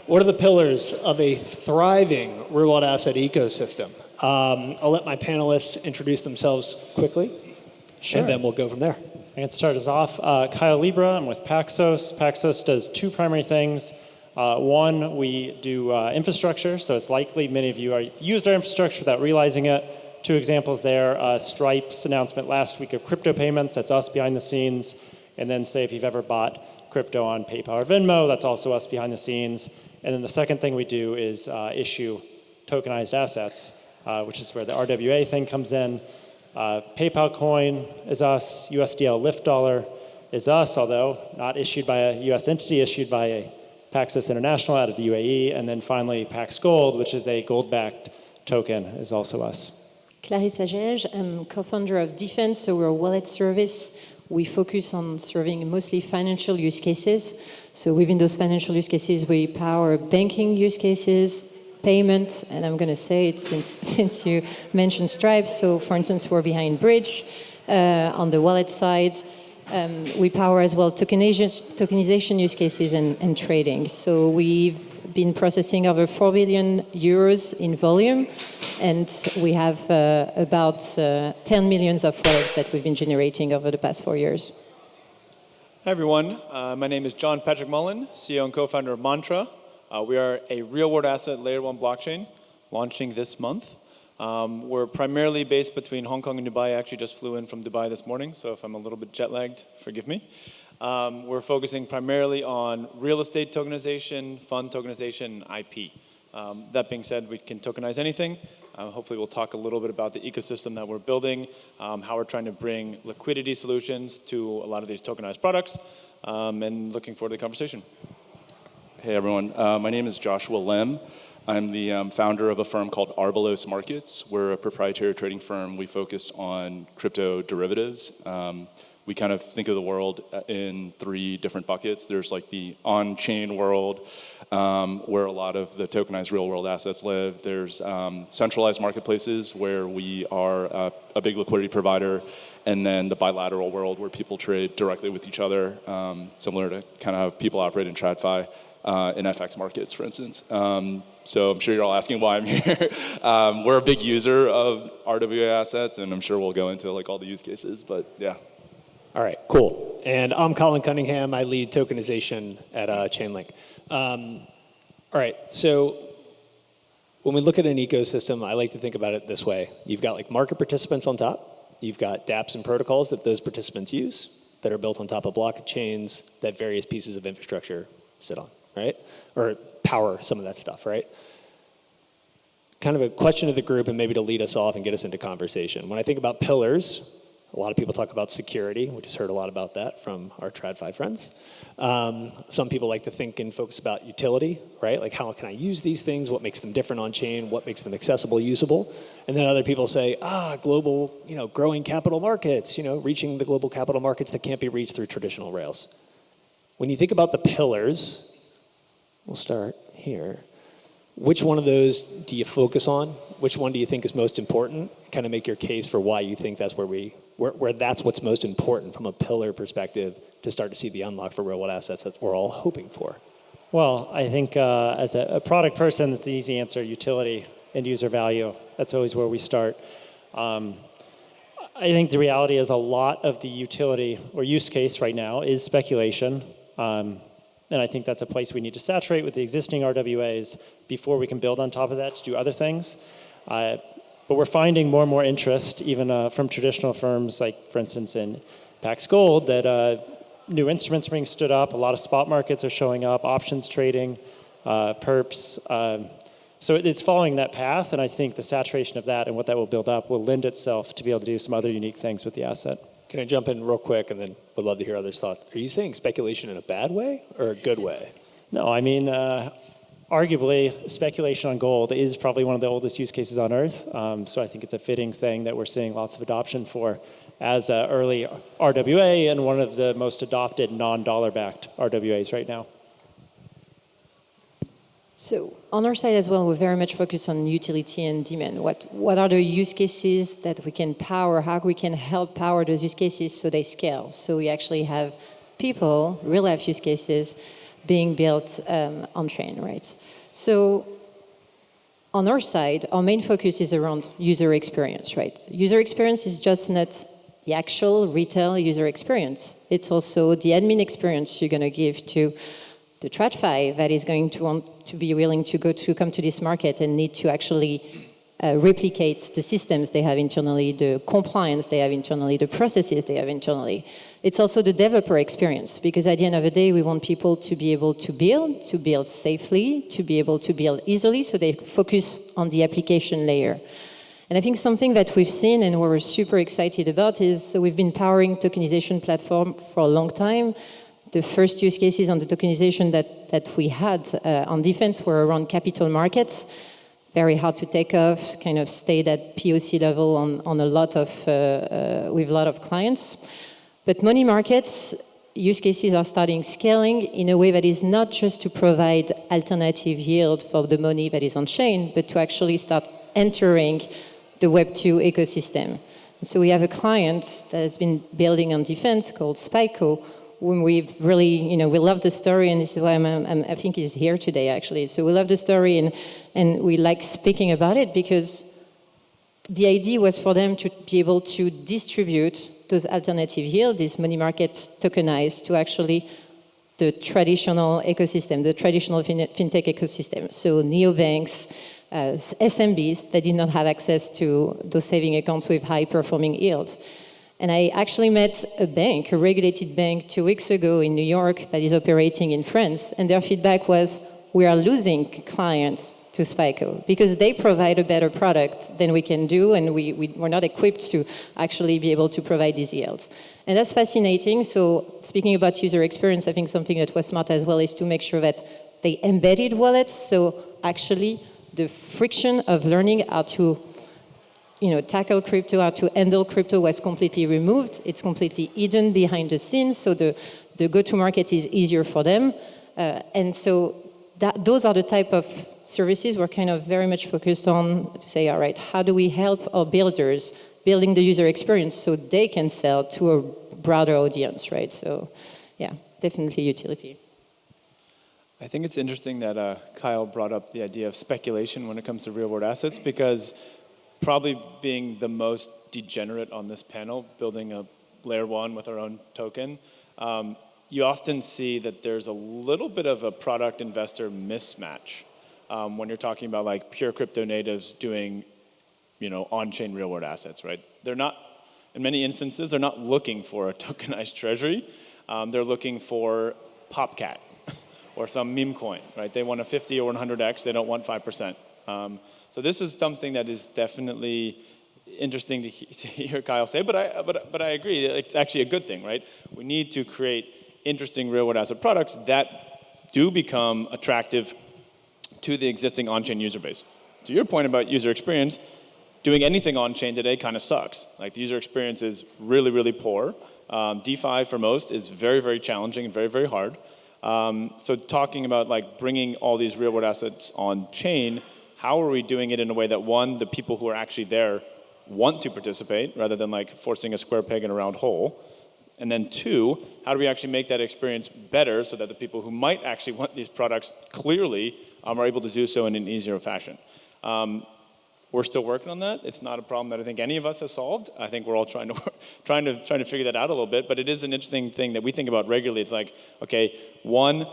What are the pillars of a thriving real-world asset ecosystem? I'll let my panelists introduce themselves quickly, Sure. and then we'll go from there. I can start us off. Kyle Libra, I'm with Paxos. Paxos does two primary things. One, we do infrastructure, so it's likely many of you used our infrastructure without realizing it. Two examples there, Stripe's announcement last week of crypto payments, that's us behind the scenes. And then say if you've ever bought crypto on PayPal or Venmo, that's also us behind the scenes. And then the second thing we do is issue tokenized assets, which is where the RWA thing comes in. PayPal coin is us, USDL Lift dollar is us, although not issued by a US entity, issued by a Paxos International out of the UAE. And then finally, Pax Gold, which is a gold-backed token, is also us. Clarisse, Hagege, I'm co-founder of Dfns, so we're a wallet service. We focus on serving mostly financial use cases. So within those financial use cases, we power banking use cases, payment, and I'm going to say it since you mentioned Stripe. So for instance, we're behind Bridge on the wallet side. We power as well tokenization use cases and trading. So we've been processing over 4 billion euros in volume, and we have about 10 millions of wallets that we've been generating over the past 4 years. Hi everyone, my name is John Patrick Mullin, CEO and co-founder of Mantra. We are a real-world asset layer 1 blockchain launching this month. We're primarily based between Hong Kong and Dubai. I actually just flew in from Dubai this morning, so if I'm a little bit jet-lagged, forgive me. We're focusing primarily on real estate tokenization, fund tokenization, and IP. That being said, we can tokenize anything. Hopefully we'll talk a little bit about the ecosystem that we're building, how we're trying to bring liquidity solutions to a lot of these tokenized products, and looking forward to the conversation. Hey everyone, my name is Joshua Lim. I'm the founder of a firm called Arbelos Markets. We're a proprietary trading firm. We focus on crypto derivatives. We kind of think of the world in 3 different buckets. There's like the on-chain world, where a lot of the tokenized real-world assets live. There's centralized marketplaces where we are a big liquidity provider, and then the bilateral world where people trade directly with each other, similar to kind of how people operate in TradFi in FX markets, for instance. So I'm sure you're all asking why I'm here. We're a big user of RWA assets, and I'm sure we'll go into like all the use cases, but yeah. All right, cool. And I'm Colin Cunningham. I lead tokenization at Chainlink. All right, so when we look at an ecosystem, I like to think about it this way. You've got like market participants on top. You've got dApps and protocols that those participants use that are built on top of blockchains that various pieces of infrastructure sit on, right? Or power some of that stuff, right? Kind of a question to the group and maybe to lead us off and get us into conversation. When I think about pillars, a lot of people talk about security. We just heard a lot about that from our TradFi friends. Some people like to think and focus about utility, right? Like how can I use these things? What makes them different on chain? What makes them accessible, usable? And then other people say, global, growing capital markets, reaching the global capital markets that can't be reached through traditional rails. When you think about the pillars, we'll start here. Which one of those do you focus on? Which one do you think is most important? Kind of make your case for why you think that's where that's what's most important from a pillar perspective to start to see the unlock for real-world assets that we're all hoping for. Well, I think as a product person, it's the easy answer, utility and user value. That's always where we start. I think the reality is a lot of the utility or use case right now is speculation. And I think that's a place we need to saturate with the existing RWAs before we can build on top of that to do other things. But we're finding more and more interest, even from traditional firms, like, for instance, in Pax Gold, that new instruments are being stood up. A lot of spot markets are showing up, options trading, perps. So it's following that path, and I think the saturation of that and what that will build up will lend itself to be able to do some other unique things with the asset. Can I jump in real quick, and then would love to hear others' thoughts. Are you saying speculation in a bad way or a good way? No, I mean, arguably, speculation on gold is probably one of the oldest use cases on Earth. So I think it's a fitting thing that we're seeing lots of adoption for as early RWA and one of the most adopted non-dollar-backed RWAs right now. So on our side as well, we're very much focused on utility and demand. What are the use cases that we can power? How we can help power those use cases so they scale? So we actually have people, real life use cases, being built on-chain, right? So on our side, our main focus is around user experience, right? User experience is just not the actual retail user experience. It's also the admin experience you're going to give to the TradFi that is going to want to be willing to come to this market and need to actually replicate the systems they have internally, the compliance they have internally, the processes they have internally. It's also the developer experience, because at the end of the day, we want people to be able to build safely, to be able to build easily, so they focus on the application layer. And I think something that we've seen and we're super excited about is, so we've been powering tokenization platform for a long time. The first use cases on the tokenization that we had on Dfns were around capital markets. Very hard to take off, kind of stayed at POC level on a lot of, with a lot of clients. But money markets, use cases are starting scaling in a way that is not just to provide alternative yield for the money that is on chain, but to actually start entering the Web2 ecosystem. So we have a client that has been building on Dfns called Spyco, whom we've really, we love the story, and this is why I think he's here today, actually. So we love the story, and we like speaking about it, because the idea was for them to be able to distribute those alternative yield, this money market tokenized, to actually the traditional ecosystem, the traditional fintech ecosystem. So neobanks, SMBs that did not have access to those saving accounts with high-performing yield. And I actually met a bank, a regulated bank, 2 weeks ago in New York that is operating in France, and their feedback was, we are losing clients to Spyco because they provide a better product than we can do, and we're not equipped to actually be able to provide these yields. And that's fascinating. So speaking about user experience, I think something that was smart as well is to make sure that they embedded wallets, so actually the friction of learning how to tackle crypto, how to handle crypto was completely removed. It's completely hidden behind the scenes, so the go-to-market is easier for them. And so those are the type of services we're kind of very much focused on to say, all right, how do we help our builders building the user experience so they can sell to a broader audience, right? So yeah, definitely utility. I think it's interesting that Kyle brought up the idea of speculation when it comes to real-world assets, because probably being the most degenerate on this panel, building a layer one with our own token, you often see that there's a little bit of a product investor mismatch when you're talking about like pure crypto natives doing, on-chain real-world assets, right? They're not, in many instances, they're not looking for a tokenized treasury. They're looking for PopCat or some meme coin, right? They want a 50 or 100x. They don't want 5%. So this is something that is definitely interesting to hear Kyle say, but I agree. It's actually a good thing, right? We need to create interesting real-world asset products that do become attractive to the existing on-chain user base. To your point about user experience, doing anything on-chain today kind of sucks. Like the user experience is really, really poor. DeFi for most is very, very challenging and very, very hard. So talking about like bringing all these real-world assets on-chain, how are we doing it in a way that, one, the people who are actually there want to participate rather than like forcing a square peg in a round hole? And then two, how do we actually make that experience better so that the people who might actually want these products clearly are able to do so in an easier fashion? We're still working on that. It's not a problem that I think any of us has solved. I think we're all trying to figure that out a little bit, but it is an interesting thing that we think about regularly. It's like, okay, one,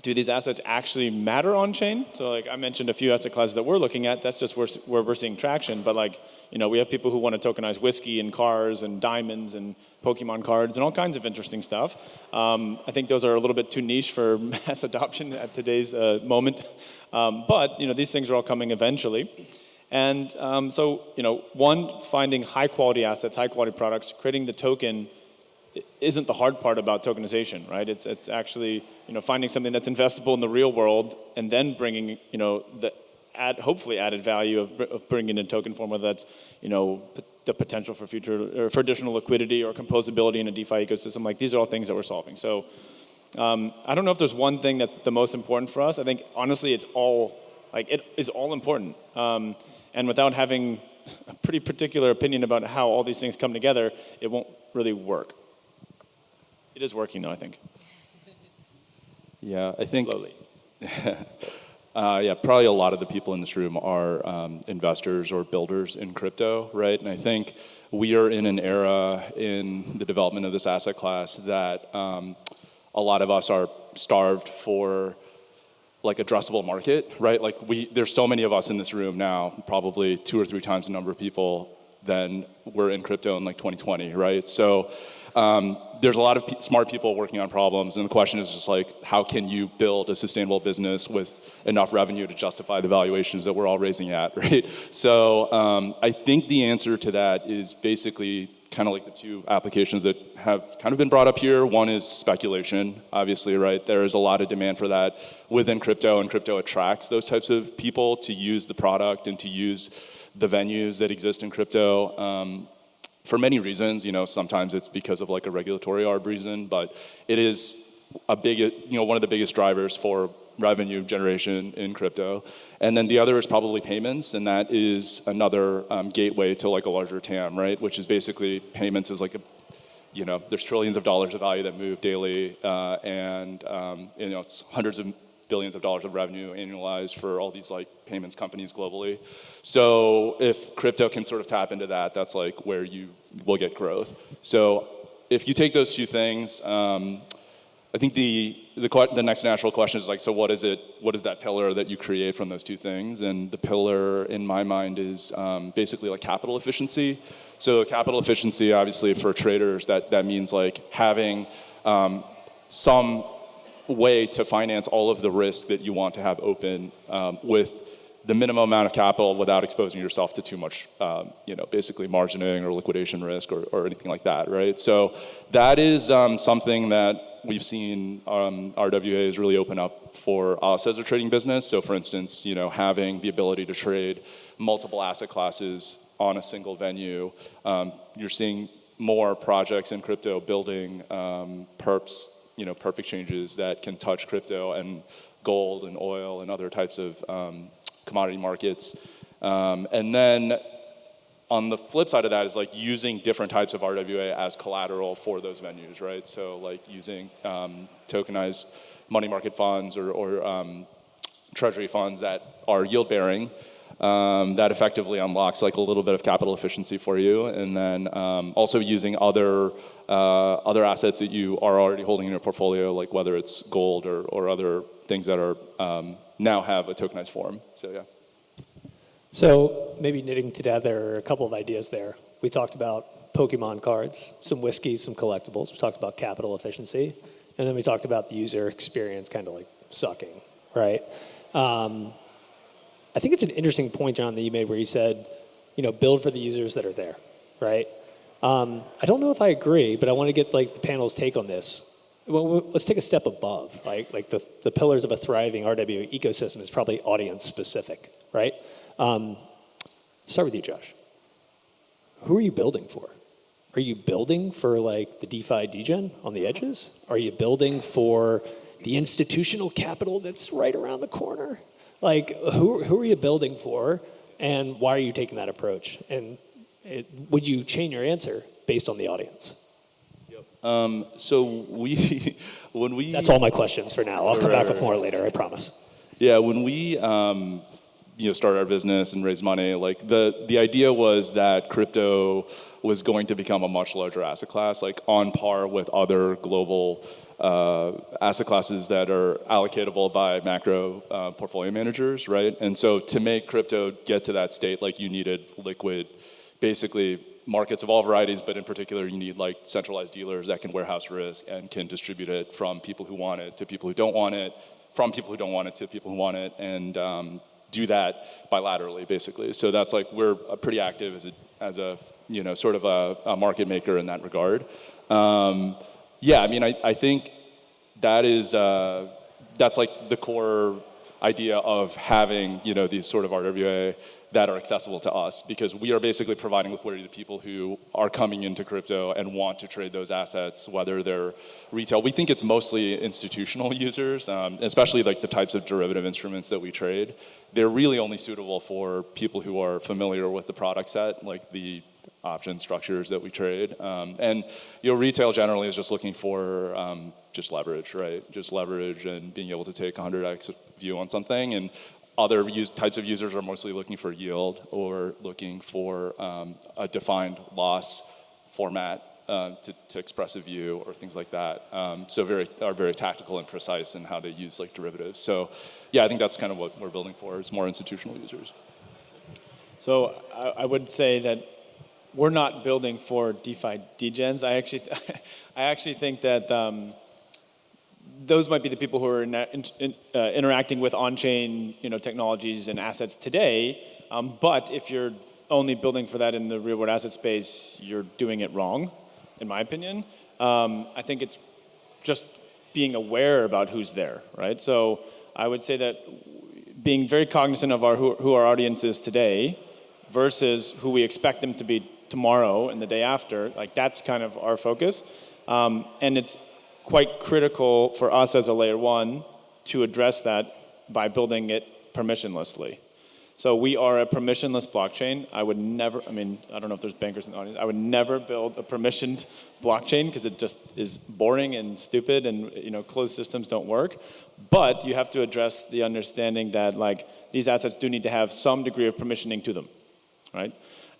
do these assets actually matter on chain? So like I mentioned a few asset classes that we're looking at, that's just where we're seeing traction. But like, we have people who want to tokenize whiskey and cars and diamonds and Pokemon cards and all kinds of interesting stuff. I think those are a little bit too niche for mass adoption at today's moment. But these things are all coming eventually. And so, one, finding high quality assets, high quality products, creating the token isn't the hard part about tokenization, right? It's actually, finding something that's investable in the real world and then bringing, the hopefully added value of bringing in token form, whether that's, the potential for future, or for additional liquidity or composability in a DeFi ecosystem. Like these are all things that we're solving. So I don't know if there's one thing that's the most important for us. I think honestly, it is all important. And without having a pretty particular opinion about how all these things come together, it won't really work. It is working though, I think. Yeah, I think. Slowly. Yeah, probably a lot of the people in this room are investors or builders in crypto, right? And I think we are in an era in the development of this asset class that a lot of us are starved for like addressable market, right? Like there's so many of us in this room now, probably 2 or 3 times the number of people than were in crypto in like 2020, right? So there's a lot of smart people working on problems, and the question is just like, how can you build a sustainable business with enough revenue to justify the valuations that we're all raising at, right? So I think the answer to that is basically kind of like the 2 applications that have kind of been brought up here. One is speculation, obviously, right? There is a lot of demand for that within crypto, and crypto attracts those types of people to use the product and to use the venues that exist in crypto. For many reasons, sometimes it's because of like a regulatory arb reason, but it is a big, one of the biggest drivers for revenue generation in crypto. And then the other is probably payments, and that is another gateway to like a larger TAM, right? Which is basically payments is like there's trillions of dollars of value that move daily, and it's hundreds of billions of dollars of revenue annualized for all these like payments companies globally. So if crypto can sort of tap into that, that's like where you will get growth. So if you take those 2 things, I think the next natural question is like, so what is that pillar that you create from those 2 things? And the pillar in my mind is basically like capital efficiency. So capital efficiency, obviously for traders, that means like having some way to finance all of the risk that you want to have open with the minimum amount of capital without exposing yourself to too much, basically margining or liquidation risk or anything like that, right? So that is something that we've seen RWAs really open up for us as a trading business. So for instance, having the ability to trade multiple asset classes on a single venue, you're seeing more projects in crypto building perps, perp exchanges that can touch crypto and gold and oil and other types of commodity markets. And then on the flip side of that is like using different types of RWA as collateral for those venues, right? So like using tokenized money market funds or treasury funds that are yield bearing, that effectively unlocks like a little bit of capital efficiency for you. And then also using other assets that you are already holding in your portfolio, like whether it's gold or other things that are now have a tokenized form. So yeah. So maybe knitting together a couple of ideas there. We talked about Pokemon cards, some whiskey, some collectibles. We talked about capital efficiency. And then we talked about the user experience kind of like sucking, right? I think it's an interesting point, John, that you made where you said, build for the users that are there, right? I don't know if I agree, but I want to get like the panel's take on this. Well, let's take a step above, right? Like the pillars of a thriving RWA ecosystem is probably audience specific, right? Start with you, Josh. Who are you building for? Are you building for like the DeFi degen on the edges? Are you building for the institutional capital that's right around the corner? Like, who are you building for, and why are you taking that approach? And would you change your answer based on the audience? So when we... That's all my questions for now. I'll come back with more later, I promise. Yeah, when we started our business and raised money, like the idea was that crypto was going to become a much larger asset class, like on par with other global asset classes that are allocatable by macro portfolio managers, right? And so to make crypto get to that state, like you needed liquid, basically markets of all varieties, but in particular you need like centralized dealers that can warehouse risk and can distribute it from people who want it to people who don't want it, from people who don't want it to people who want it, and do that bilaterally, basically. So that's like, we're pretty active as a sort of a market maker in that regard. Yeah, I mean, I think that is, that's like the core idea of having, these sort of RWA that are accessible to us, because we are basically providing liquidity to people who are coming into crypto and want to trade those assets, whether they're retail. We think it's mostly institutional users, especially like the types of derivative instruments that we trade. They're really only suitable for people who are familiar with the product set, like the option structures that we trade. And retail generally is just looking for just leverage, right? Just leverage and being able to take 100x view on something. And other types of users are mostly looking for yield or looking for a defined loss format to express a view or things like that. So are very tactical and precise in how to use like derivatives. So yeah, I think that's kind of what we're building for, is more institutional users. So I would say that we're not building for DeFi degens. I actually think that those might be the people who are interacting with on-chain technologies and assets today. But if you're only building for that in the real-world asset space, you're doing it wrong, in my opinion. I think it's just being aware about who's there, right? So I would say that being very cognizant of who our audience is today versus who we expect them to be tomorrow and the day after, like that's kind of our focus. And it's quite critical for us as a layer one to address that by building it permissionlessly. So we are a permissionless blockchain. I would never, I don't know if there's bankers in the audience, I would never build a permissioned blockchain because it just is boring and stupid and closed systems don't work. But you have to address the understanding that like these assets do need to have some degree of permissioning to them, right?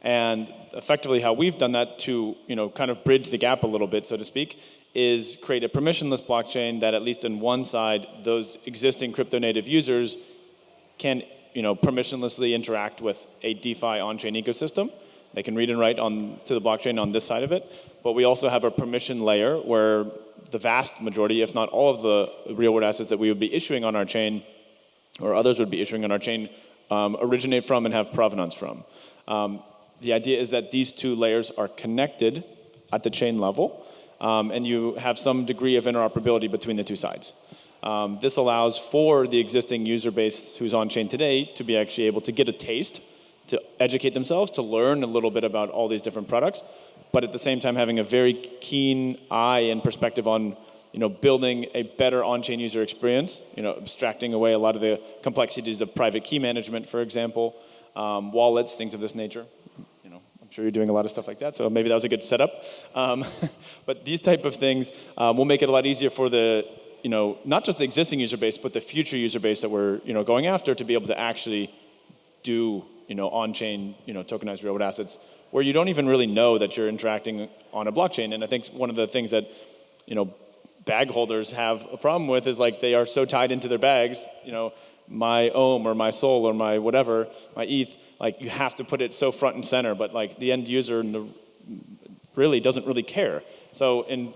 And effectively how we've done that to kind of bridge the gap a little bit, so to speak, is create a permissionless blockchain that at least on one side, those existing crypto native users can permissionlessly interact with a DeFi on-chain ecosystem. They can read and write to the blockchain on this side of it. But we also have a permission layer where the vast majority, if not all of the real-world assets that we would be issuing on our chain, or others would be issuing on our chain, originate from and have provenance from. The idea is that these two layers are connected at the chain level, and you have some degree of interoperability between the two sides. This allows for the existing user base who's on chain today to be actually able to get a taste, to educate themselves, to learn a little bit about all these different products, but at the same time having a very keen eye and perspective on building a better on-chain user experience, abstracting away a lot of the complexities of private key management, for example, wallets, things of this nature. I'm sure you're doing a lot of stuff like that, so maybe that was a good setup. But these type of things will make it a lot easier for the not just the existing user base, but the future user base that we're going after to be able to actually do on-chain tokenized real-world assets where you don't even really know that you're interacting on a blockchain. And I think one of the things that bag holders have a problem with is like they are so tied into their bags, my ohm or my sol or my whatever, my ETH, like you have to put it so front and center, but like the end user really doesn't really care. So in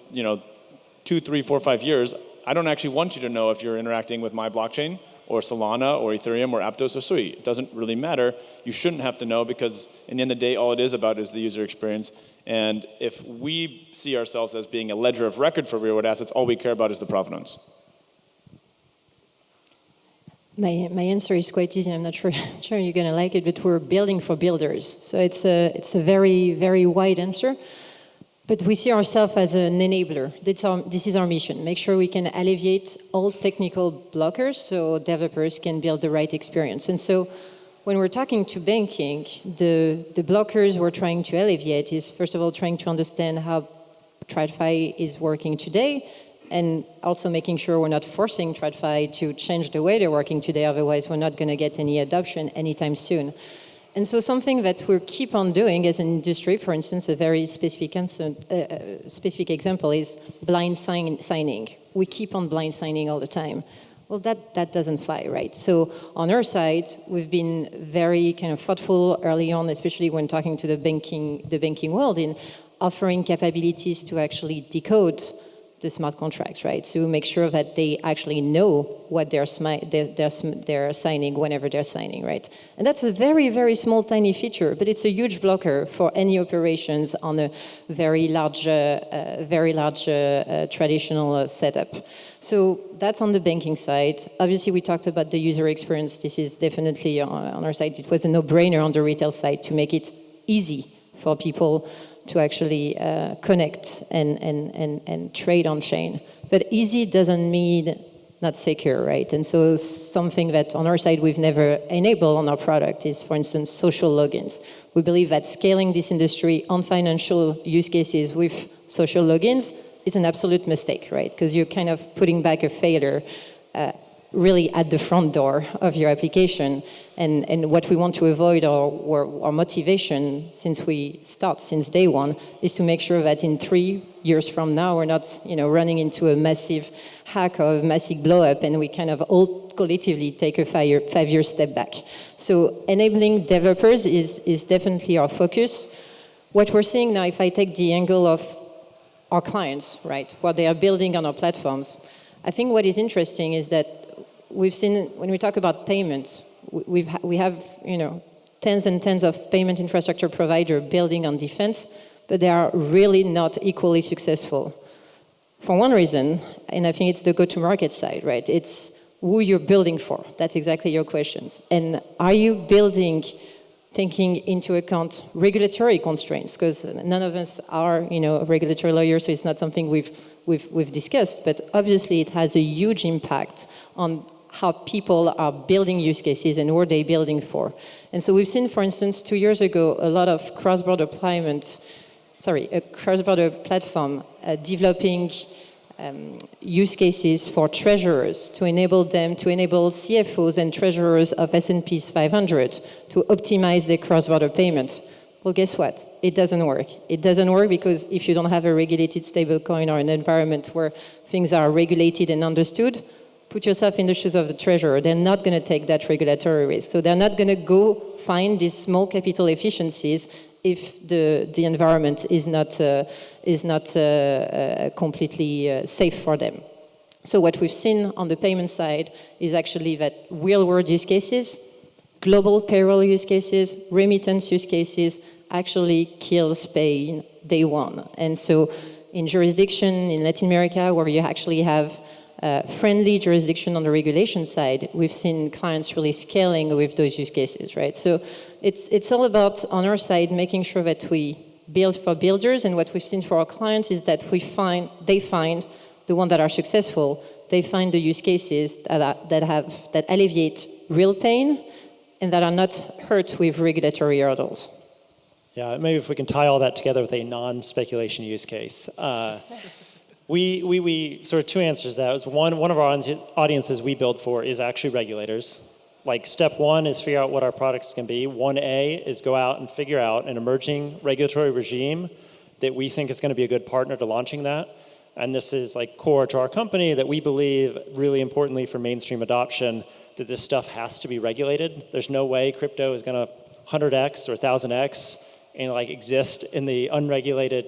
2, 3, 4, 5 years, I don't actually want you to know if you're interacting with my blockchain or Solana or Ethereum or Aptos or Sui. It doesn't really matter. You shouldn't have to know because in the end of the day, all it is about is the user experience. And if we see ourselves as being a ledger of record for real-world assets, all we care about is the provenance. My answer is quite easy. I'm not sure you're going to like it, but we're building for builders. So it's a very, very wide answer. But we see ourselves as an enabler. This is our mission. Make sure we can alleviate all technical blockers so developers can build the right experience. And so when we're talking to banking, the blockers we're trying to alleviate is, first of all, trying to understand how TradFi is working today, and also making sure we're not forcing TradFi to change the way they're working today, otherwise we're not going to get any adoption anytime soon. And so something that we keep on doing as an industry, for instance, a very specific example is blind signing. We keep on blind signing all the time. Well, that doesn't fly, right? So on our side, we've been very kind of thoughtful early on, especially when talking to the banking world, in offering capabilities to actually decode the smart contracts, right? So make sure that they actually know what they're signing whenever they're signing, right? And that's a very, very small, tiny feature, but it's a huge blocker for any operations on a very large traditional setup. So that's on the banking side. Obviously, we talked about the user experience. This is definitely on our side. It was a no-brainer on the retail side to make it easy for people to actually connect and trade on chain. But easy doesn't mean not secure, right? And so something that on our side we've never enabled on our product is, for instance, social logins. We believe that scaling this industry on financial use cases with social logins is an absolute mistake, right? Because you're kind of putting back a failure really at the front door of your application. And what we want to avoid, or our motivation since day one, is to make sure that in 3 years from now, we're not running into a massive hack or a massive blow up, and we kind of all collectively take a 5-year step back. So enabling developers is definitely our focus. What we're seeing now, if I take the angle of our clients, right, what they are building on our platforms, I think what is interesting is that we've seen, when we talk about payments, we have tens and tens of payment infrastructure providers building on Dfns, but they are really not equally successful. For one reason, and I think it's the go-to-market side, right? It's who you're building for. That's exactly your questions. And are you building taking into account regulatory constraints? Because none of us are regulatory lawyers, so it's not something we've discussed, but obviously it has a huge impact on how people are building use cases and what they're building for. And so we've seen, for instance, 2 years ago, a lot of cross-border platform developing use cases for treasurers to enable CFOs and treasurers of S&P's 500 to optimize their cross-border payment. Well, guess what? It doesn't work. It doesn't work because if you don't have a regulated stablecoin or an environment where things are regulated and understood, put yourself in the shoes of the treasurer. They're not going to take that regulatory risk. So they're not going to go find these small capital efficiencies if the environment is not completely safe for them. So what we've seen on the payment side is actually that real-world use cases, global payroll use cases, remittance use cases actually kills pay day one. And so in jurisdiction in Latin America where you actually have friendly jurisdiction on the regulation side, we've seen clients really scaling with those use cases, right? So it's all about, on our side, making sure that we build for builders, and what we've seen for our clients is that they find the ones that are successful, they find the use cases that alleviate real pain and that are not hurt with regulatory hurdles. Yeah, maybe if we can tie all that together with a non-speculation use case. We sort of two answers to that. One of our audiences we build for is actually regulators. Like step one is figure out what our products can be. 1A is go out and figure out an emerging regulatory regime that we think is going to be a good partner to launching that. And this is like core to our company that we believe really importantly for mainstream adoption that this stuff has to be regulated. There's no way crypto is going to 100x or 1000x and like exist in the unregulated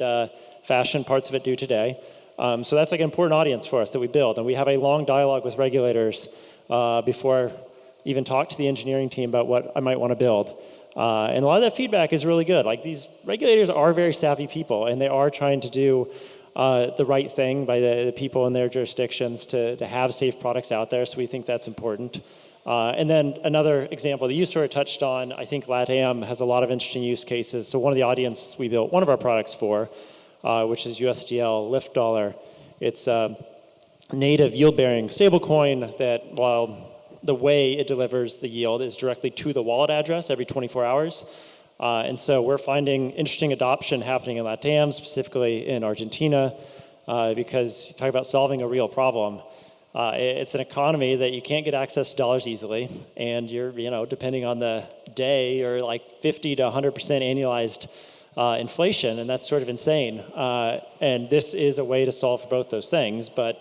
fashion parts of it do today. So that's like an important audience for us that we build. And we have a long dialogue with regulators before I even talk to the engineering team about what I might want to build. And a lot of that feedback is really good. Like these regulators are very savvy people and they are trying to do the right thing by the people in their jurisdictions to have safe products out there. So we think that's important. And then another example that you sort of touched on, I think LATAM has a lot of interesting use cases. So one of the audiences we built one of our products for, which is USDL Lift Dollar. It's a native yield-bearing stablecoin that, while the way it delivers the yield is directly to the wallet address every 24 hours. And so we're finding interesting adoption happening in LATAM, specifically in Argentina, because you talk about solving a real problem. It's an economy that you can't get access to dollars easily, and you're, depending on the day, you're like 50 to 100% annualized inflation, and that's sort of insane. And this is a way to solve for both those things, but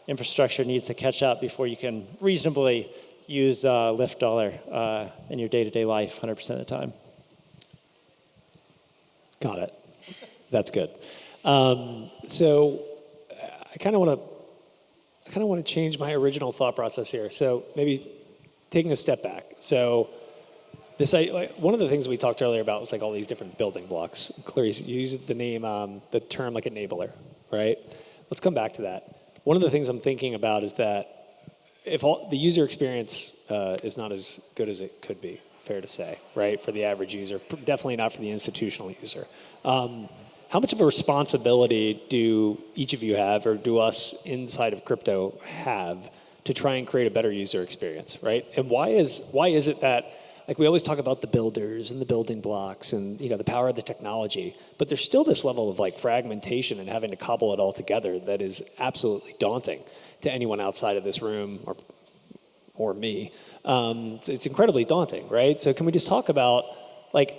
infrastructure needs to catch up before you can reasonably use Lyft Dollar in your day-to-day life 100% of the time. Got it. That's good. So I kind of want to change my original thought process here. So maybe taking a step back. So one of the things we talked earlier about was like all these different building blocks. Clarisse, you used the term like enabler, right? Let's come back to that. One of the things I'm thinking about is that if the user experience is not as good as it could be, fair to say, right, for the average user, definitely not for the institutional user. How much of a responsibility do each of you have, or do us inside of crypto have, to try and create a better user experience, right? And why is it that like we always talk about the builders and the building blocks and the power of the technology, but there's still this level of like fragmentation and having to cobble it all together that is absolutely daunting to anyone outside of this room or me. It's incredibly daunting, right? So can we just talk about, like,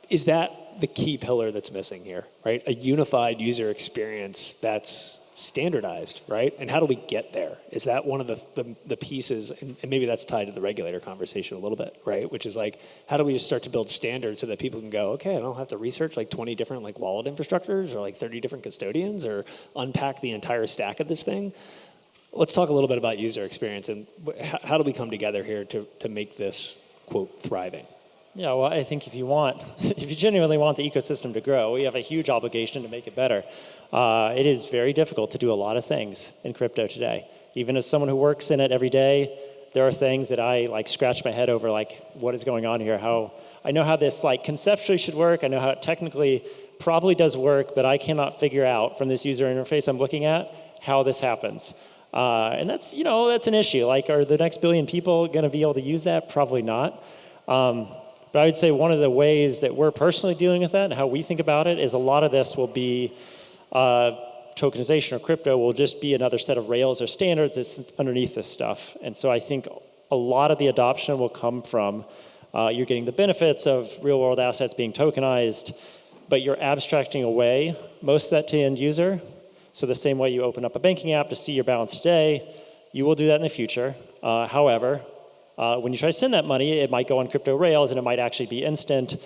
is that the key pillar that's missing here, right? A unified user experience that's standardized, right? And how do we get there? Is that one of the pieces, and maybe that's tied to the regulator conversation a little bit, right? Which is like, how do we just start to build standards so that people can go, okay, I don't have to research like 20 different like wallet infrastructures or like 30 different custodians or unpack the entire stack of this thing. Let's talk a little bit about user experience and how do we come together here to make this, quote, thriving? Yeah, well, I think if you genuinely want the ecosystem to grow, we have a huge obligation to make it better. It is very difficult to do a lot of things in crypto today. Even as someone who works in it every day, there are things that I like scratch my head over, like what is going on here? I know how this like conceptually should work. I know how it technically probably does work, but I cannot figure out from this user interface I'm looking at how this happens. And that's an issue. Like, are the next billion people going to be able to use that? Probably not. But I would say one of the ways that we're personally dealing with that and how we think about it is a lot of this will be tokenization or crypto will just be another set of rails or standards that's underneath this stuff. And so I think a lot of the adoption will come from you're getting the benefits of real world assets being tokenized, but you're abstracting away most of that to the end user. So the same way you open up a banking app to see your balance today, you will do that in the future. However, when you try to send that money, it might go on crypto rails and it might actually be instant,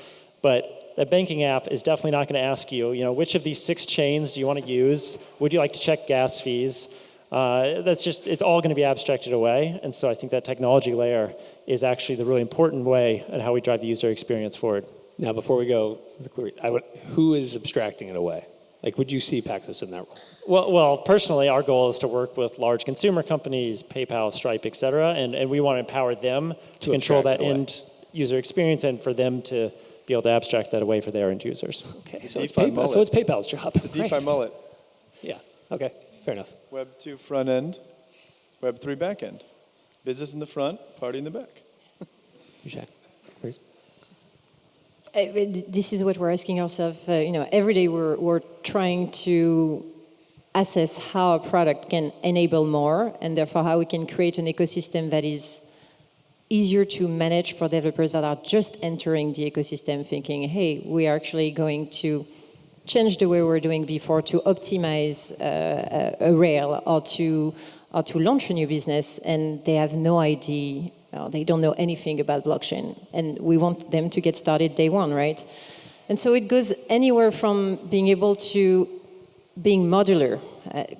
but the banking app is definitely not going to ask you, which of these 6 chains do you want to use? Would you like to check gas fees? It's all going to be abstracted away. And so I think that technology layer is actually the really important way in how we drive the user experience forward. Now, before we go, who is abstracting it away? Like, would you see Paxos in that role? Well, personally, our goal is to work with large consumer companies, PayPal, Stripe, et cetera, and we want to empower them to control that end user experience and for them to be able to abstract that away for their end users. Okay, so it's PayPal's job. The DeFi mullet. Yeah, okay, fair enough. Web 2 front end, Web 3 back end. Business in the front, party in the back. This is what we're asking ourselves. Every day we're trying to assess how a product can enable more, and therefore how we can create an ecosystem that is easier to manage for developers that are just entering the ecosystem, thinking, hey, we are actually going to change the way we're doing before to optimize a rail or to launch a new business, and they have no idea. They don't know anything about blockchain, and we want them to get started day one, right? And so it goes anywhere from being able to being modular.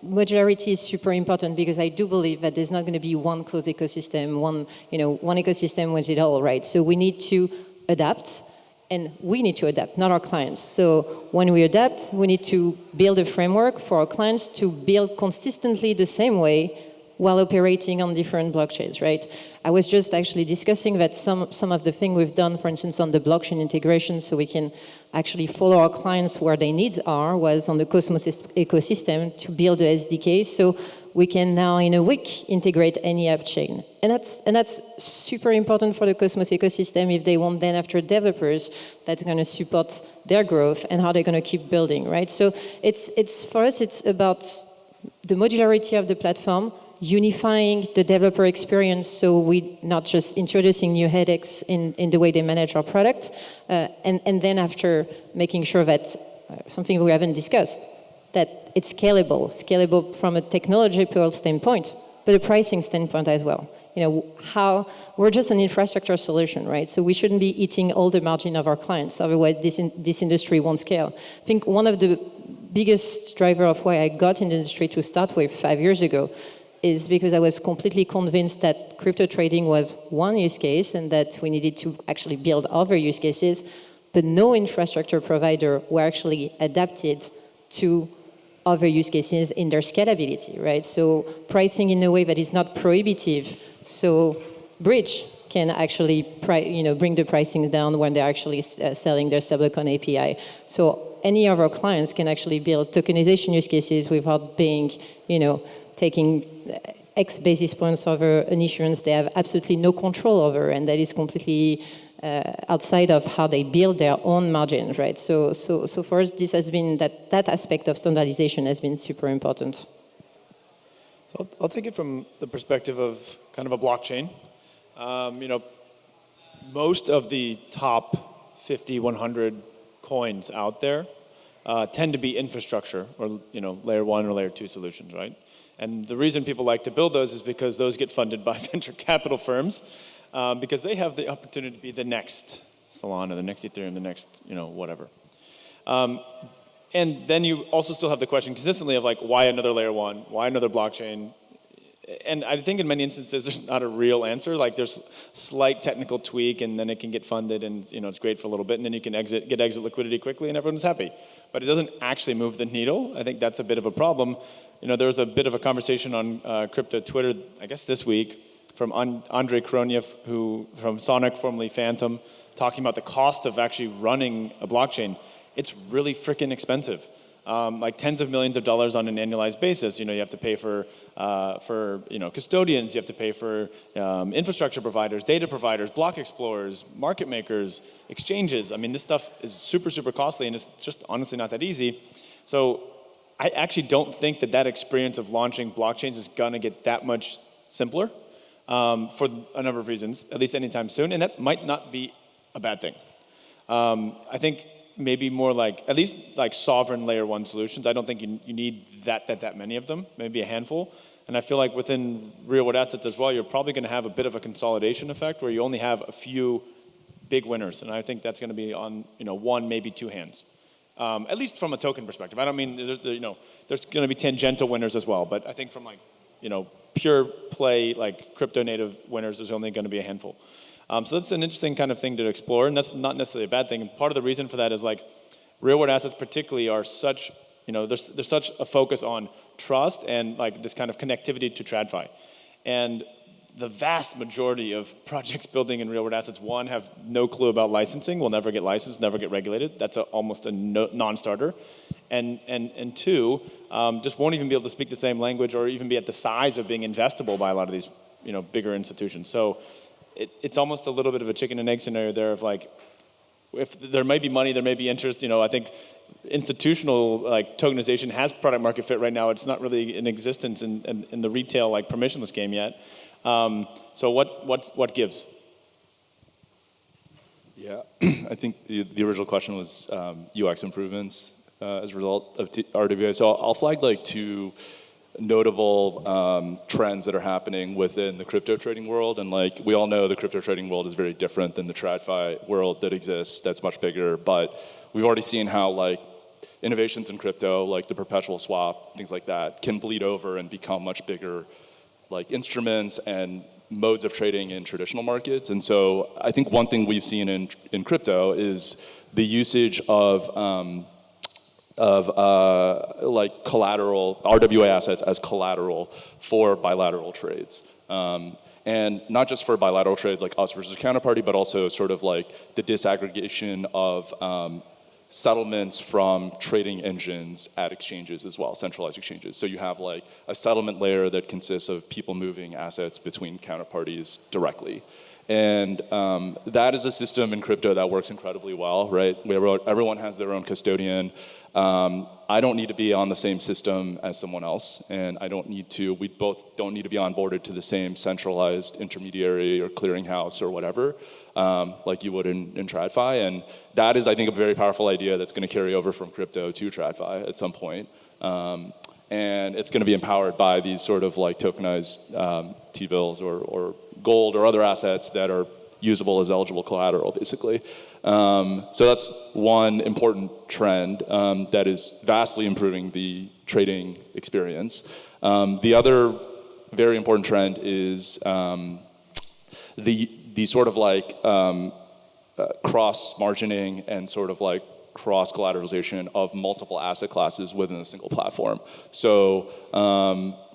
Modularity is super important because I do believe that there's not going to be one closed ecosystem, one ecosystem with it all, right? So we need to adapt, and we need to adapt, not our clients. So when we adapt, we need to build a framework for our clients to build consistently the same way while operating on different blockchains, right? I was just actually discussing that some of the things we've done, for instance, on the blockchain integration, so we can actually follow our clients where their needs are, was on the Cosmos ecosystem to build a SDK, so we can now in a week integrate any app chain. And that's super important for the Cosmos ecosystem if they want then after developers that's going to support their growth and how they're going to keep building, right? So it's for us, it's about the modularity of the platform, unifying the developer experience so we're not just introducing new headaches in the way they manage our product, and then after making sure that, something we haven't discussed, that it's scalable from a technological standpoint, but a pricing standpoint as well. How we're just an infrastructure solution, right? So we shouldn't be eating all the margin of our clients, otherwise this industry won't scale. I think one of the biggest driver of why I got in the industry to start with 5 years ago is because I was completely convinced that crypto trading was one use case and that we needed to actually build other use cases, but no infrastructure provider were actually adapted to other use cases in their scalability, right? So pricing in a way that is not prohibitive, so Bridge can actually bring the pricing down when they're actually selling their stablecoin API. So any of our clients can actually build tokenization use cases without being, taking X basis points over an issuance they have absolutely no control over, and that is completely outside of how they build their own margins, right? So for us, this has been that aspect of standardization has been super important. So I'll take it from the perspective of kind of a blockchain. Most of the top 50, 100 coins out there tend to be infrastructure or layer 1 or layer 2 solutions, right? And the reason people like to build those is because those get funded by venture capital firms because they have the opportunity to be the next Solana, the next Ethereum, the next, whatever. And then you also still have the question consistently of like, why another layer 1? Why another blockchain? And I think in many instances, there's not a real answer. Like there's slight technical tweak and then it can get funded and it's great for a little bit and then you can get exit liquidity quickly and everyone's happy. But it doesn't actually move the needle. I think that's a bit of a problem. There was a bit of a conversation on crypto Twitter, I guess this week, from Andrei Kronev, who from Sonic, formerly Phantom, talking about the cost of actually running a blockchain. It's really freaking expensive. Like tens of millions of dollars on an annualized basis. You have to pay for custodians, you have to pay for infrastructure providers, data providers, block explorers, market makers, exchanges. I mean, this stuff is super, super costly, and it's just honestly not that easy. So I actually don't think that experience of launching blockchains is going to get that much simpler for a number of reasons, at least anytime soon, and that might not be a bad thing. I think maybe more like, at least like sovereign layer 1 solutions. I don't think you need that many of them, maybe a handful. And I feel like within real world assets as well, you're probably going to have a bit of a consolidation effect where you only have a few big winners. And I think that's going to be on, one, maybe two hands. At least from a token perspective. I don't mean, there's going to be tangential winners as well. But I think from like, pure play, like crypto native winners, there's only going to be a handful. So that's an interesting kind of thing to explore, and that's not necessarily a bad thing. And part of the reason for that is like real-world assets particularly are such, there's such a focus on trust and like this kind of connectivity to TradFi. And the vast majority of projects building in real-world assets, one, have no clue about licensing, will never get licensed, never get regulated. That's almost a non-starter. And two, just won't even be able to speak the same language or even be at the size of being investable by a lot of these, bigger institutions. So it's almost a little bit of a chicken and egg scenario there of like, if there may be money, there may be interest. I think institutional like tokenization has product market fit right now. It's not really in existence in the retail like permissionless game yet. So what gives? Yeah, I think the original question was UX improvements as a result of RWA. So I'll flag like two notable trends that are happening within the crypto trading world. And like we all know, the crypto trading world is very different than the TradFi world that exists, that's much bigger. But we've already seen how like innovations in crypto, like the perpetual swap, things like that, can bleed over and become much bigger like instruments and modes of trading in traditional markets. And so I think one thing we've seen in crypto is the usage of like collateral, RWA assets as collateral for bilateral trades. And not just for bilateral trades like us versus counterparty, but also sort of like the disaggregation of settlements from trading engines at exchanges as well, centralized exchanges. So you have like a settlement layer that consists of people moving assets between counterparties directly. And that is a system in crypto that works incredibly well, right? Everyone has their own custodian. I don't need to be on the same system as someone else, and we both don't need to be onboarded to the same centralized intermediary or clearinghouse or whatever, like you would in TradFi. And that is, I think, a very powerful idea that's going to carry over from crypto to TradFi at some point. And it's going to be empowered by these sort of like tokenized T-bills or gold or other assets that are usable as eligible collateral, basically. So that's one important trend that is vastly improving the trading experience. The other very important trend is the sort of like cross-margining and sort of like cross-collateralization of multiple asset classes within a single platform. So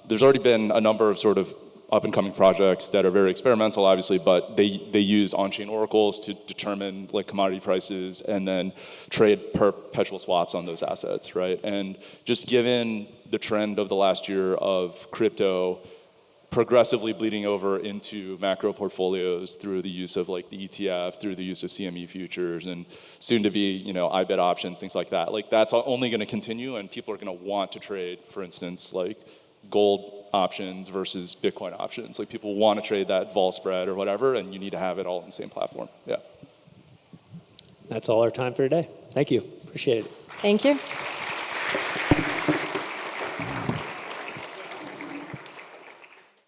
there's already been a number of sort of up-and-coming projects that are very experimental, obviously, but they use on-chain oracles to determine like commodity prices and then trade perpetual swaps on those assets, right? And just given the trend of the last year of crypto progressively bleeding over into macro portfolios through the use of like the ETF, through the use of CME futures, and soon to be, IBET options, things like that. Like that's only going to continue, and people are going to want to trade, for instance, like gold options versus Bitcoin options. Like people want to trade that vol spread or whatever, and you need to have it all in the same platform. Yeah. That's all our time for today. Thank you. Appreciate it. Thank you.